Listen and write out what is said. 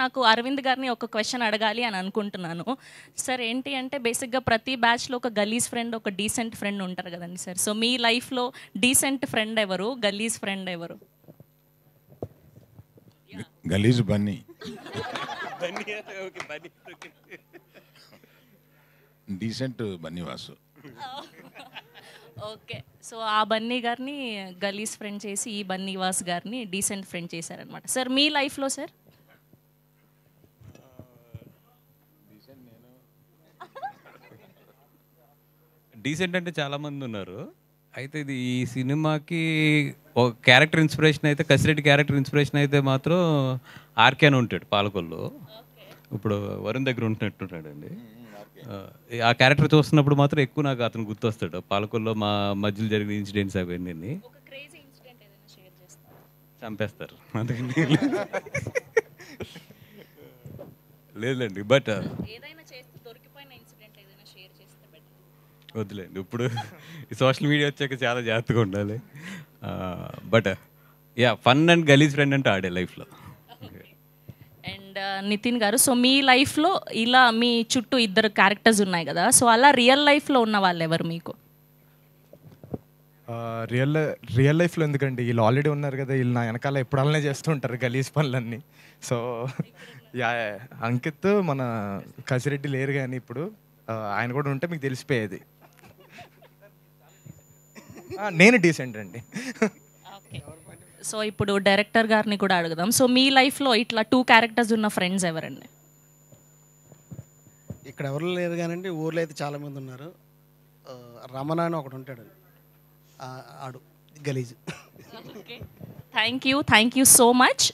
నాకు అరవింద్ గారిని ఒక క్వశ్చన్ అడగాలి అని అనుకుంటున్నాను సార్. ఏంటి అంటే బేసిక్గా ప్రతి బ్యాచ్లో ఒక గలీజ్ ఫ్రెండ్, ఒక డీసెంట్ ఫ్రెండ్ ఉంటారు కదండి సార్. సో మీ లైఫ్లో డీసెంట్ ఫ్రెండ్ ఎవరు, గలీజ్ ఫ్రెండ్ ఎవరు? గలీజ్ Bunny. Decent Bunny Vasu. Okay, so ఆ బన్నీ గారిని గలీజ్ ఫ్రెండ్ చేసి ఈ బన్నీవాస్ గారిని డీసెంట్ ఫ్రెండ్ చేశారనమాట. సార్ మీ లైఫ్లో సార్? డీసెంట్ అంటే చాలామంది ఉన్నారు. అయితే ఇది ఈ సినిమాకి ఒక క్యారెక్టర్ ఇన్స్పిరేషన్ అయితే, కసిరెడ్డి క్యారెక్టర్ ఇన్స్పిరేషన్ అయితే మాత్రం ఆర్కే అని ఉంటాడు పాలకొల్లో. ఇప్పుడు వరుణ్ దగ్గర ఉంటున్నట్టున్నాడండి. ఆ క్యారెక్టర్ చూస్తున్నప్పుడు మాత్రం ఎక్కువ నాకు అతను గుర్తొస్తాడు. పాలకొల్లో మా మధ్యలో జరిగిన ఇన్సిడెంట్స్ అవన్నీ చంపేస్తారు అందుకని లేదులేండి. బట్ వద్దులేండి, ఇప్పుడు ఈ సోషల్ మీడియా వచ్చాక చాలా జాగ్రత్తగా ఉండాలి. బట్ యా, ఫన్ అండ్ గలీజ్ ఫ్రెండ్ అంటే ఆడే లైఫ్లో. అండ్ నితిన్ గారు, సో మీ లైఫ్లో ఇలా మీ చుట్టూ ఇద్దరు క్యారెక్టర్స్ ఉన్నాయి కదా, సో అలా రియల్ లైఫ్లో ఉన్న వాళ్ళు ఎవరు మీకు? రియల్ లైఫ్లో ఎందుకండి, వీళ్ళు ఆల్రెడీ ఉన్నారు కదా, వీళ్ళు నా వెనకాల ఎప్పుడల్లా చేస్తూ ఉంటారు గలీజ్ పనులన్నీ. సో యా, అంకిత్ మన కసిరెడ్డి లేరు కానీ ఇప్పుడు ఆయన కూడా ఉంటే మీకు తెలిసిపోయేది. నేను డీసెంట్ అండి. సో ఇప్పుడు డైరెక్టర్ గారిని కూడా అడుగుదాం. సో మీ లైఫ్లో ఇట్లా 2 క్యారెక్టర్స్ ఉన్న ఫ్రెండ్స్ ఎవరండి? ఇక్కడ ఎవరు లేరు కానండి, ఊర్లో అయితే చాలామంది ఉన్నారు. రమణ అని ఒకడు ఉంటాడు, ఆడు గలీజ్. Thank you so much.